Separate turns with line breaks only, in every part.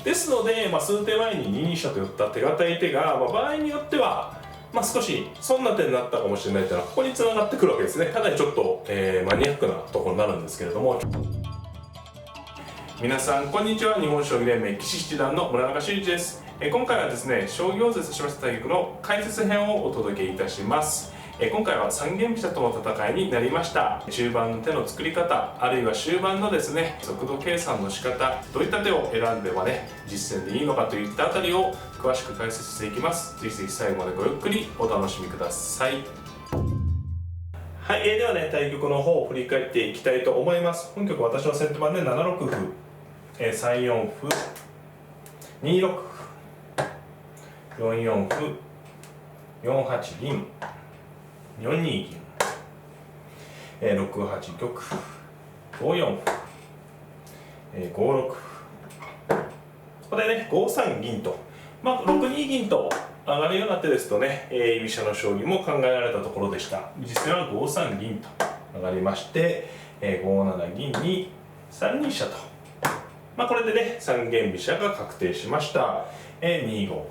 ですので、数手前に2二飛車と寄った手堅い手が、場合によっては、少し損な手になったかもしれないというのはここに繋がってくるわけですね。かなりちょっと、マニアックなところになるんですけれども。皆さんこんにちは。日本将棋連盟棋士七段の村中修一です。今回はですね、将棋を指しました対局の解説編をお届けいたします。今回は三間飛車との戦いになりました。中盤の手の作り方、あるいは終盤のですね、速度計算の仕方、どういった手を選んではね、実戦でいいのかといったあたりを詳しく解説していきます。ぜひぜひ最後までごゆっくりお楽しみください。はい、ではね、対局の方を振り返っていきたいと思います。本局私の先手番で7六歩、3四歩、2六歩、4四歩、4八銀、4二銀、6八玉、5四歩、5六歩、ここでね5三銀と、6二銀と上がるような手ですとね、居飛車の将棋も考えられたところでした。実戦は5三銀と上がりまして、5七銀に3二飛車と、これでね三間飛車が確定しました。2五歩、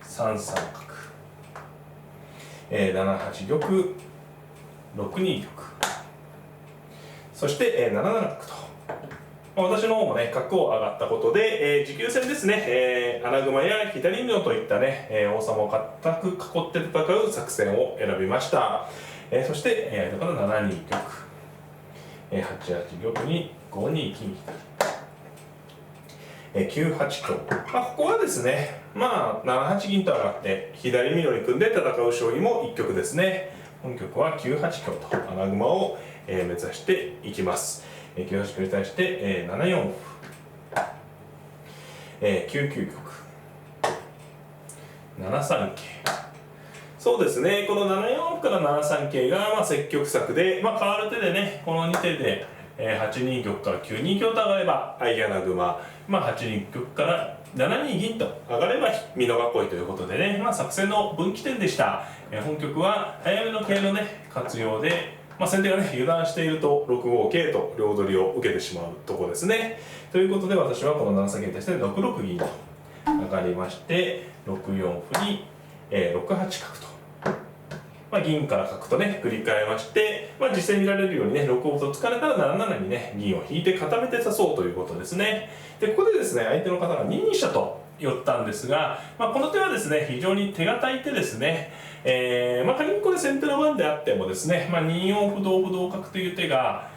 3三角、7八玉、6二玉、そして、7七角と、私の方もね角を上がったことで、持久戦ですね、穴熊や左美濃といったね、王様を固く囲って戦う作戦を選びました。そして、だから7二玉、8八玉に5二金左、9八香、ここはですね、7八銀と上がって左美濃に組んで戦う将棋も一局ですね。本局は9八香と穴熊を、目指していきます。9八香に対して、7四歩、9九玉、7三桂。そうですね、この7四歩から7三桂が積極策で、変わる手でね、この2手で8二玉から9二香と上がれば相穴熊、8二玉から7二銀と上がれば美濃囲いということでね、作戦の分岐点でした。本局は早めの桂のね活用で、先手がね油断していると6五桂と両取りを受けてしまうところですね。ということで私はこの7三桂に対して6六銀と上がりまして、6四歩に6八角と。銀から角とね繰り返まして、実戦見られるようにね6五歩と突かれたら7七にね銀を引いて固めて指そうということですね。でここでですね相手の方が2二飛車と寄ったんですが、この手はですね非常に手堅い手ですね。仮にこれ先手の番であってもですね、2四歩同歩同角という手が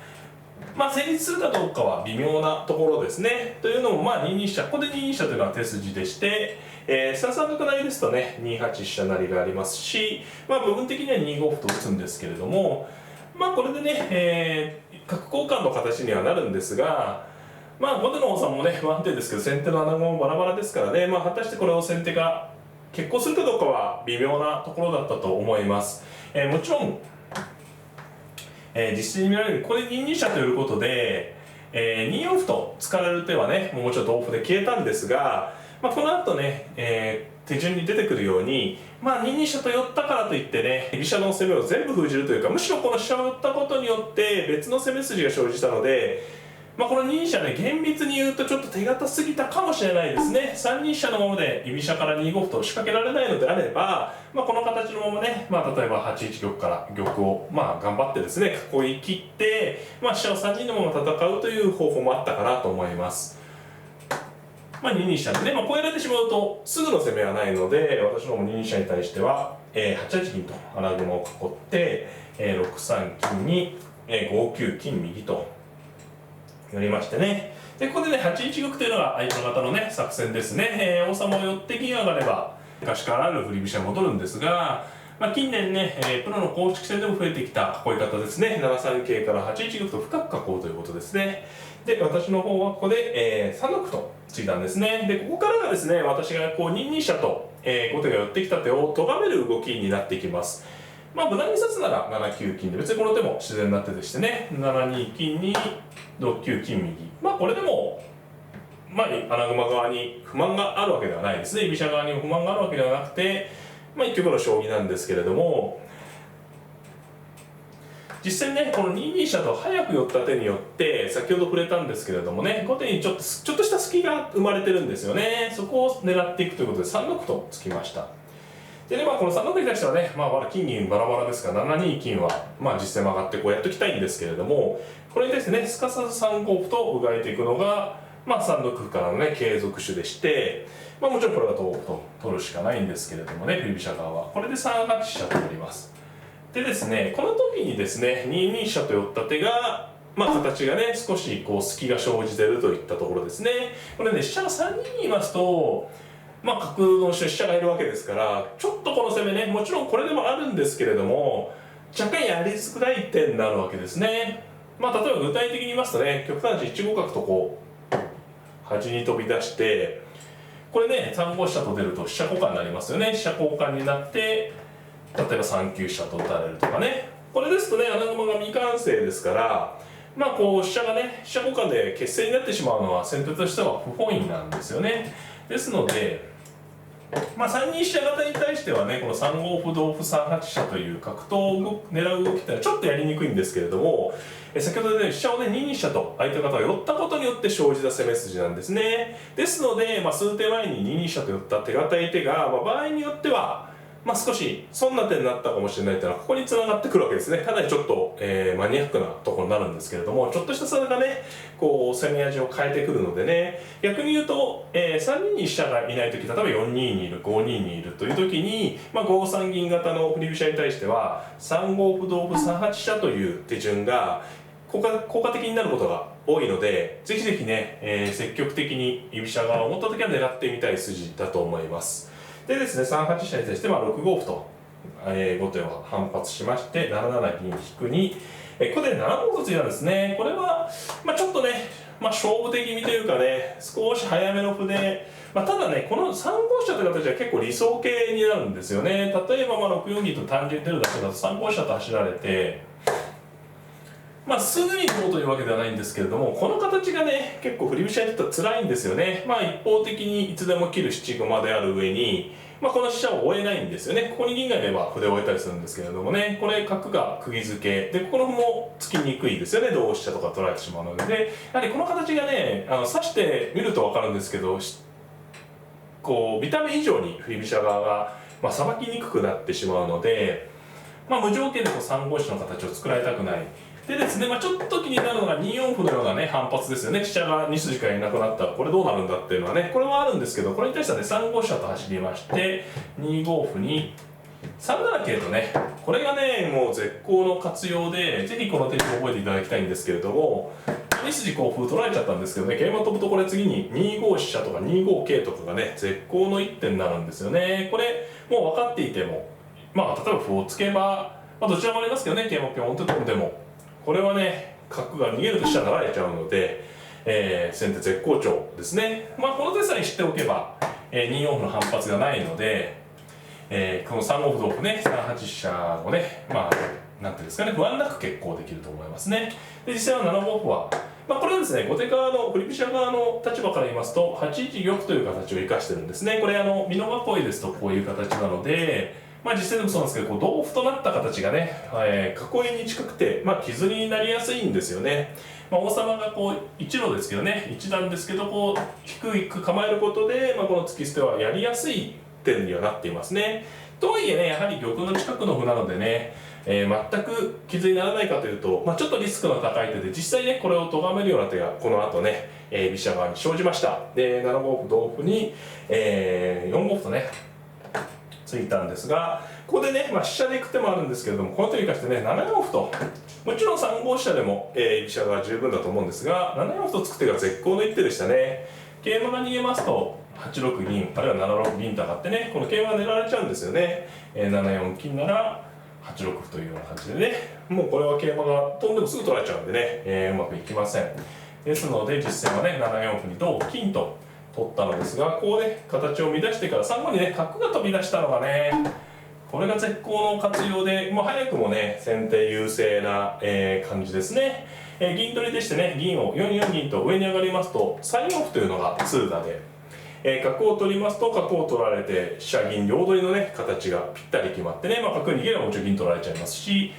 成立するかどうかは微妙なところですね。というのも2二飛車、ここで2二飛車というのは手筋でして、3三角成ですとね2八飛車成がありますし、部分的には2五歩と打つんですけれども、これでね、角交換の形にはなるんですが、後手の王さんもね不安定ですけど先手の穴熊もバラバラですからね、果たしてこれを先手が決行するかどうかは微妙なところだったと思います。もちろん実際に見られるここで2二飛車ということで、2四歩と突かれる手はねもちろん同歩で消えたんですが、この後ね、手順に出てくるように、2二飛車と寄ったからといってね飛車の攻めを全部封じるというか、むしろこの飛車を寄ったことによって別の攻め筋が生じたので、この2二飛車ね厳密に言うとちょっと手堅すぎたかもしれないですね。3二飛車のままで居飛車から2五歩と仕掛けられないのであれば、この形のままね、例えば8一玉から玉を頑張ってですね囲い切って、飛車を3人のまま戦うという方法もあったかなと思います。2二飛車でね、こうやられてしまうとすぐの攻めはないので、私の方も2二飛車に対しては、8八銀と穴熊を囲って、6三金に、5九金右と寄りましてね。でここでね8一玉というのが相手の方のね作戦ですね。王様を寄って銀上がれば昔からある振り飛車に戻るんですが、近年ね、プロの公式戦でも増えてきた囲い方ですね。7三桂から8一玉と深く囲うということですね。で私の方はここで、3六歩とついたんですね。でここからがですね私が2二飛車と、後手が寄ってきた手を咎める動きになってきます。無難に指すなら7九金で、別にこの手も自然な手でしてね、7二金に6九金右、これでも穴熊側に不満があるわけではないですね。居飛車側に不満があるわけではなくて、一局の将棋なんですけれども、実実際ねこの2二飛車と早く寄った手によって先ほど触れたんですけれどもね、後手にちょっとした隙が生まれてるんですよね。そこを狙っていくということで3六とつきました。でね、この3六に対してはね、まだ金銀バラバラですから7二金は実戦曲がってこうやっておきたいんですけれども、これに対してねすかさず3五歩とうがいていくのが3六歩からのね継続手でして、もちろんこれは同歩と取るしかないんですけれどもね、振り飛車側はこれで3八飛車と取ります。でですね、この時にですね2二飛車と寄った手が形がね少しこう隙が生じてるといったところですね。これね飛車が3人いますと角の飛車がいるわけですから、ちょっとこの攻めねもちろんこれでもあるんですけれども若干やりづらい手になるわけですね。例えば具体的に言いますとね、極端に1五角とこう端に飛び出して、これね3五飛車と出ると飛車交換になりますよね。飛車交換になって例えば3九飛車と打たれるとかね、これですとね穴熊が未完成ですから、こう飛車がね飛車交換で決戦になってしまうのは先手としては不本意なんですよね。ですので3二飛車型に対してはねこの3五歩同歩3八飛車という角頭を狙う動きってのはちょっとやりにくいんですけれども、先ほどね飛車をね2二飛車と相手方が寄ったことによって生じた攻め筋なんですね。ですので、数手前に2二飛車と寄った手堅い手が、場合によっては少し損な手になったかもしれないというのはここに繋がってくるわけですね。かなりちょっと、マニアックなところになるんですけれども、ちょっとした差がねこう攻め味を変えてくるのでね、逆に言うと、3人に飛車がいない時、例えば4二にいる5二にいるという時に、5三銀型の振り飛車に対しては3五歩同歩3八飛車という手順が効果的になることが多いので、ぜひぜひね、積極的に居飛車側を持った時は狙ってみたい筋だと思います。でですね、3八飛車に対して6五歩と、後手を反発しまして7七銀引くに、ここで7五歩とついたんですね。これは、ちょっとね、勝負的にというかね、少し早めの歩で、ただね、この3五飛車という形は結構理想形になるんですよね。例えば6四銀と単純に出るだけだと3五飛車と走られて、すぐにこうというわけではないんですけれども、この形がね結構振り飛車にとっては辛いんですよね。一方的にいつでも切る七駒である上に、この飛車を追えないんですよね。ここに銀がいれば歩で追えたりするんですけれどもね、これ角が釘付けで、ここの歩も突きにくいですよね。同飛車とか取られてしまうので、やはりこの形がね指してみると分かるんですけど、こう見た目以上に振り飛車側がさばきにくくなってしまうので、無条件でこう3五飛車の形を作られたくない。でですね、ちょっと気になるのが2四歩のようなね反発ですよね。飛車が2筋からいなくなったらこれどうなるんだっていうのはね、これはあるんですけど、これに対してはね3五飛車と走りまして2五歩に3七桂とね、これがねもう絶好の活用で、ぜひこの手順を覚えていただきたいんですけれども、2筋こう歩取られちゃったんですけどね、桂馬飛ぶとこれ次に2五飛車とか2五桂とかがね絶好の一手になるんですよね。これもう分かっていても、例えば歩を突けば、どちらもありますけどね、桂馬ピョンと飛んでもこれはね角が逃げると飛車が流れちゃうので、先手絶好調ですね。この手さえ知っておけば、2四歩の反発がないので、この3五歩同歩ね3八飛車をねなんていうんですかね、不安なく決行できると思いますね。で実際は7五歩はこれはですね後手側の振り飛車側の立場から言いますと8一玉という形を生かしてるんですね。これ美濃囲いですとこういう形なので、実際でもそうなんですけど、同歩となった形がね、囲いに近くて、傷になりやすいんですよね。王様がこう一路ですけどね、一段ですけどこう低く構えることで、この突き捨てはやりやすい点にはなっていますね。とはいえね、やはり玉の近くの歩なのでね、全く傷にならないかというと、ちょっとリスクの高い手で、実際ねこれを咎めるような手がこの後ね、飛車側に生じました。で7五歩同歩に、4五歩とねついたんですが、ここでね、飛車でいく手もあるんですけれども、この手を生かしてね7四歩と、もちろん3五飛車でも、飛車が十分だと思うんですが、7四歩とつく手が絶好の一手でしたね。桂馬が逃げますと8六銀、あるいは7六銀と上がってね、この桂馬が狙われちゃうんですよね。7四金なら8六歩というような感じでね、もうこれは桂馬が飛んでもすぐ取られちゃうんでね、うまくいきません。ですので実戦はね7四歩に同金と取ったのですが、こうね形を乱してから3五にね角が飛び出したのがね、これが絶好の活用で、早くもね先手優勢な、感じですね。銀取りでしてね、銀を4四銀と上に上がりますと3四歩というのが通打で、角を取りますと角を取られて飛車銀両取りのね形がぴったり決まってね、角逃げればもちろん銀取られちゃいますし、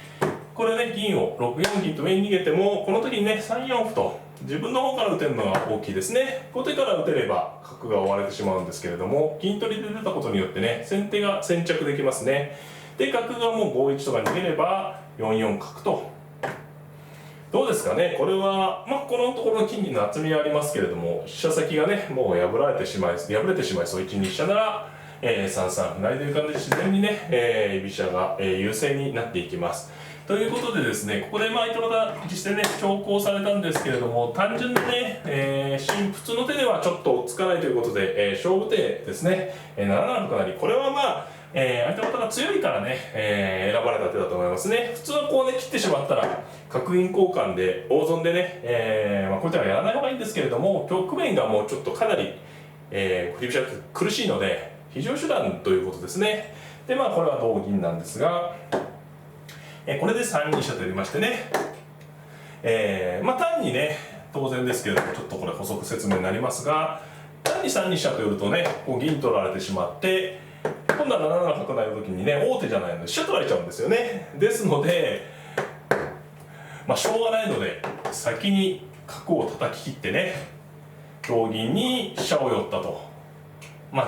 これね銀を6四銀と上に逃げてもこの時にね3四歩と自分の方から打てるのが大きいですね。後手から打てれば角が追われてしまうんですけれども、銀取りで出たことによってね先手が先着できますね。で角がもう5一とか逃げれば4四角と。どうですかね、これは、このところの金銀の厚みはありますけれども、飛車先がねもう破れてしまいそう、1二飛車なら、3三歩成という感じで自然にね、居飛車が、優勢になっていきます。ということでですね、ここで伊藤が実戦ね長考されたんですけれども、単純にね、普通の手ではちょっと追っつかないということで、勝負手ですね、7七歩成、これは相手方が強いからね、選ばれた手だと思いますね。普通はこうね切ってしまったら角銀交換で大損でね、こういう手はやらない方がいいんですけれども、局面がもうちょっとかなり、振り飛車苦しいので非常手段ということですね。でこれは同銀なんですが、これで3二飛車とやりましてね、単にね当然ですけれども、ちょっとこれ補足説明になりますが、単に3二飛車と寄るとねこう銀取られてしまって、今度は7七角成の時にね王手じゃないので飛車取られちゃうんですよね。ですのでしょうがないので先に角を叩き切ってね同銀に飛車を寄ったと。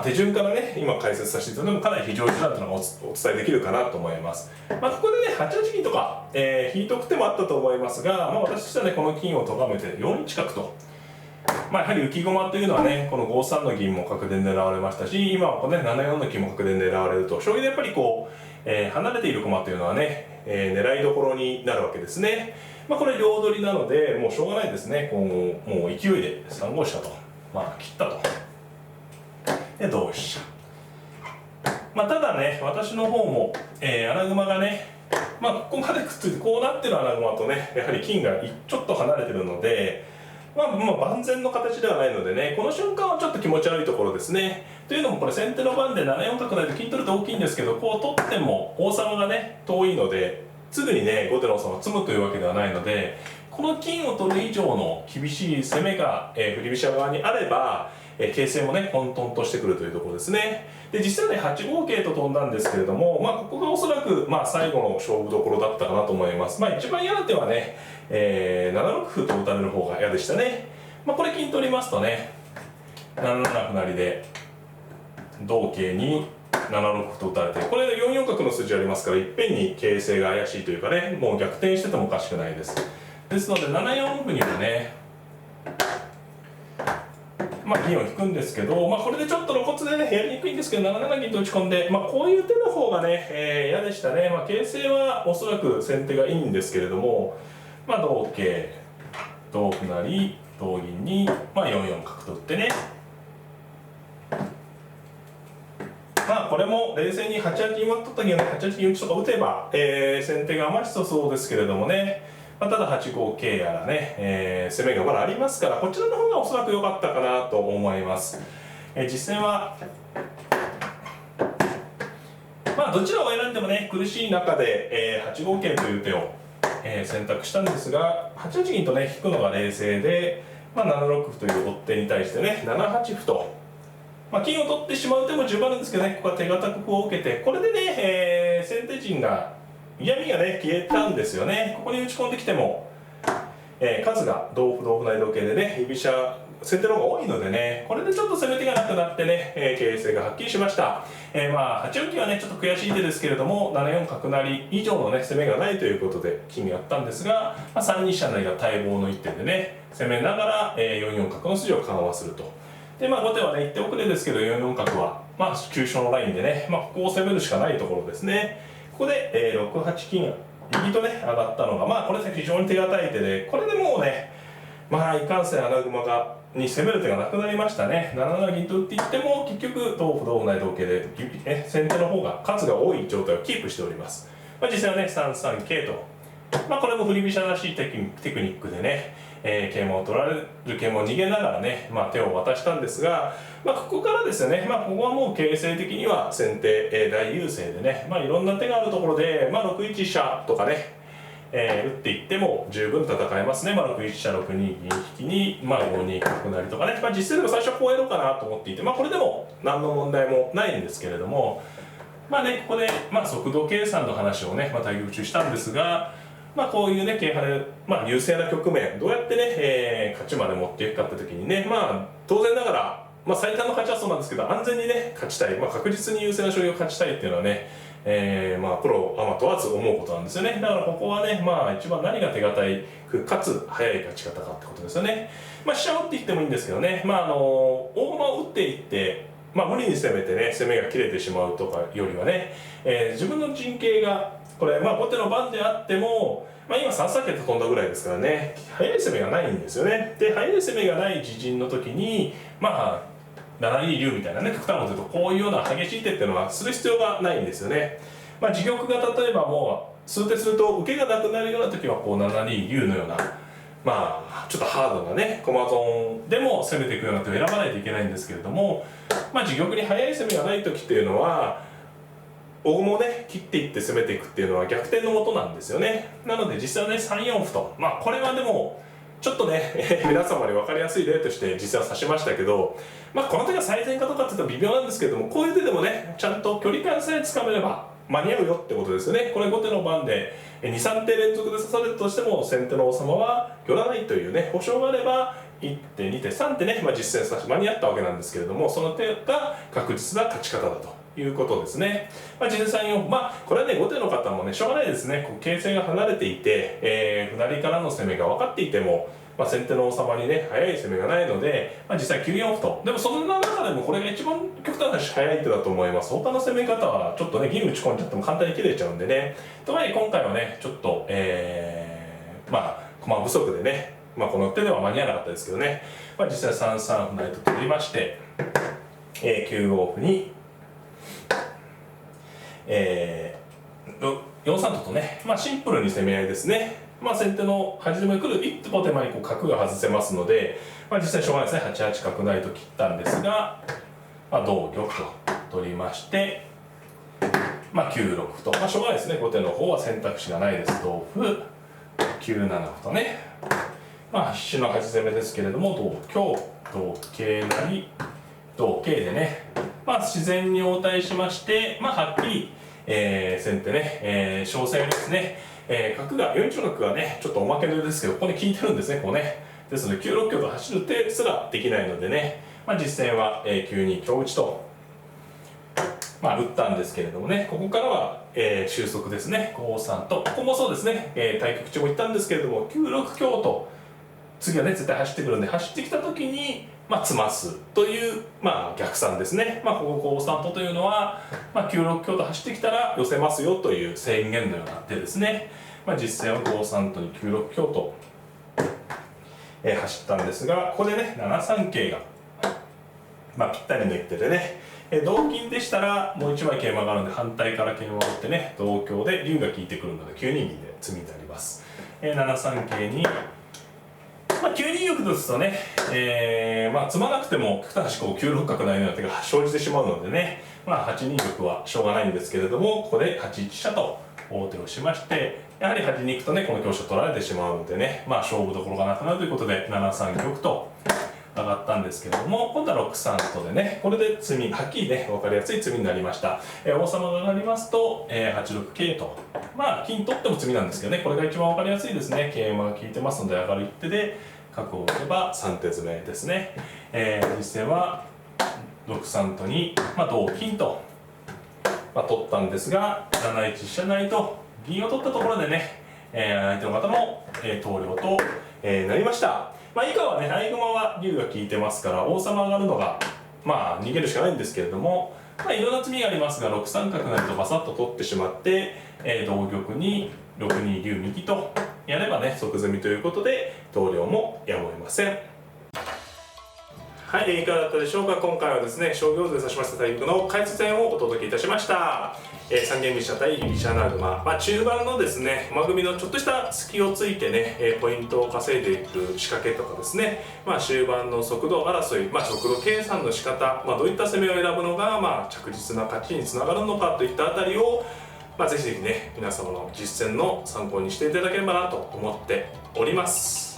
手順からね今解説させていただいてもかなり非常手段というのがお伝えできるかなと思います。ここでね8八銀とか、引いとく手もあったと思いますが、私としてはねこの金を咎めて4一角と。やはり浮き駒というのはねこの5三の銀も角で狙われましたし、今はこのね7四の金も角で狙われると、将棋でやっぱりこう、離れている駒というのはね、狙いどころになるわけですね。これ両取りなのでもうしょうがないですね。もう勢いで3五飛車と切ったと。で同飛車。ただね私の方も、穴熊がねここまでくっついてこうなってる穴熊とねやはり金がちょっと離れてるので、万全の形ではないのでね、この瞬間はちょっと気持ち悪いところですね。というのもこれ先手の番で7四角成と金取ると大きいんですけど、こう取っても王様がね遠いのですぐにね後手の王様を詰むというわけではないので、この金を取る以上の厳しい攻めが、振り飛車側にあれば、形勢もね混沌としてくるというところですね。で実際ね8五桂と飛んだんですけれども、ここがおそらく最後の勝負どころだったかなと思います。一番嫌な手はね、7六歩と打たれる方が嫌でしたね。これ金取りますとね7七歩成で同桂に7六歩と打たれて、これで4四角の筋ありますから、いっぺんに形勢が怪しいというかね、もう逆転しててもおかしくないです。ですので7四歩にはね銀を引くんですけど、これでちょっと露骨でねやりにくいんですけど、7七銀と打ち込んで、こういう手の方がね、嫌でしたね。形勢はおそらく先手がいいんですけれども、同桂同歩成同銀に、4四角と打ってね、これも冷静に8八銀割った時にはね8八銀打ちとか打てば、先手が甘しとそうですけれどもね、ただ8五桂やらね、攻めがまだありますから、こちらの方がおそらく良かったかなと思います。実戦はどちらを選んでもね苦しい中で、8五桂という手を、選択したんですが、8八銀とね引くのが冷静で、7六歩という追っ手に対してね7八歩と、金を取ってしまう手も十分あるんですけどね、ここは手堅く歩を受けて、これでね、先手陣が嫌味がね消えたんですよね。ここに打ち込んできても、数が同歩同歩成同桂でね居飛車先手の方が多いのでね、これでちょっと攻め手がなくなってね、形勢がはっきりしました。8四金はねちょっと悔しい手ですけれども、7四角成以上のね攻めがないということで金やったんですが、3二飛車成が待望の一手でね攻めながら、4四角の筋を緩和すると。で後手はね一手遅れですけど4四角は急所のラインでね、ここを攻めるしかないところですね。ここで、6八金右とね上がったのがこれ非常に手堅い手で、これでもうねいかんせん穴熊に攻める手がなくなりましたね。7七銀と打っていっても結局同歩同歩成同桂で、先手の方が数が多い状態をキープしております。実際はね3三桂と、これも振り飛車らしいテクニックでね、桂馬を取られる桂馬を逃げながらね、手を渡したんですが、ここからですね、ここはもう形勢的には先手、大優勢でね、いろんな手があるところで、6一飛車とかね、打っていっても十分戦えますね。6一飛車6二銀引きに、5二角成とかね、実際でも最初はこうやろうかなと思っていて、これでも何の問題もないんですけれども、ここで、速度計算の話をね、対局中したんですが、こういうね桂跳ね、優勢な局面どうやってね、勝ちまで持っていくかって時にね、当然ながら、最短の勝ちはそうなんですけど、安全にね勝ちたい、確実に優勢な将棋を勝ちたいっていうのはね、プロアマ問わず思うことなんですよね。だからここはね、一番何が手堅いかつ早い勝ち方かってことですよね。飛車を打っていってもいいんですけどね、大駒を打っていって、無理に攻めてね攻めが切れてしまうとかよりはね、自分の陣形がこれ後手の番であっても、今3三桂と飛んだぐらいですからね、早い攻めがないんですよね。で早い攻めがない自陣の時に7二竜みたいなね、極端なこと言うとこういうような激しい手っていうのはする必要がないんですよね。自玉が例えばもう数手すると受けがなくなるような時はこう7二竜のようなちょっとハードなね駒損でも攻めていくような手を選ばないといけないんですけれども、自玉に速い攻めがない時っていうのは大駒をね切っていって攻めていくっていうのは逆転のもとなんですよね。なので実際はね3四歩と、これはでもちょっとね皆様に分かりやすい例として実際は指しましたけど、この手が最善かどうかっていうと微妙なんですけれども、こういう手でもねちゃんと距離感さえつかめれば間に合うよってことですよね。これ後手の番で23手連続で指されるとしても先手の王様は寄らないというね保証があれば1手2手3手ね、実戦指し間に合ったわけなんですけれども、その手が確実な勝ち方だということですね。実際にこれはね後手の方もねしょうがないですね。こう形勢が離れていて、歩成からの攻めが分かっていても、先手の王様にね速い攻めがないので、実際9四歩と、でもそんな中でもこれが一番極端なし速い手だと思います。他の攻め方はちょっとね銀打ち込んじゃっても簡単に切れちゃうんでね。とはいえ今回はねちょっと駒不足でね、この手では間に合わなかったですけどね、実際3三歩成と取りまして、9五歩に、4三ととね、シンプルに攻め合いですね。先手の端攻め来る一歩手前にこう角が外せますので、実際しょうがないですね。8八角成と切ったんですが、同玉と取りまして、9六歩と、しょうがないですね。後手の方は選択肢がないです。同歩9七歩とね、必死の端攻めですけれども、同香同桂成同桂でね、自然に応対しまして、はっきり、先手ね、勝勢ですね。角が4一の角がねちょっとおまけですけど、ここに効いてるんですね。こうね、ですので9六香と走る手すらできないのでね、実戦は9二香打ちと打ったんですけれどもね、ここからは収束ですね。5三と、ここもそうですね、対局中も言ったんですけれども、9六香と次はね絶対走ってくるんで、走ってきた時に詰ますという逆算ですね。ここ5三とというのは、9六香と走ってきたら寄せますよという宣言のような手ですね。実戦は5三とに9六香と、走ったんですが、ここでね7三桂がぴったりの一手でね、同金でしたらもう一枚桂馬があるんで反対から桂馬を打ってね同香で竜が利いてくるので9二銀で詰みになります。7三桂に9二玉ですとね、詰まなくても極端思考9六角のような手が生じてしまうのでね、8二玉はしょうがないんですけれども、ここで8一飛車と王手をしまして、やはり8二歩とねこの香車取られてしまうのでね、勝負どころがなくなるということで7三玉と上がったんですけれども、今度は6三とでね、これで詰みはっきりね分かりやすい詰みになりました。王様が上がりますと、8六桂と、金取っても詰みなんですけどね、これが一番分かりやすいですね。桂馬が効いてますので上がる一手で角を打てば3手詰めですね。実戦は6三とに、同金と、取ったんですが、7一飛車成と銀を取ったところでね、相手の方の、投了と、なりました。以下はね合駒は竜が効いてますから王様上がるのが逃げるしかないんですけれども、いろんな詰みがありますが6三角成とバサッと取ってしまって、同玉に6二竜右とやればね即詰みということで投了もやむを得ません。はい、いかがだったでしょうか。今回はですね将棋王座で指しました対局の解説編をお届けいたしました。三間飛車対飛車成馬、中盤のですね駒組みのちょっとした隙をついてね、ポイントを稼いでいく仕掛けとかですね、終盤の速度争い、速度計算の仕方、どういった攻めを選ぶのが着実な勝ちにつながるのかといったあたりをぜひぜひね皆様の実践の参考にしていただければなと思っております。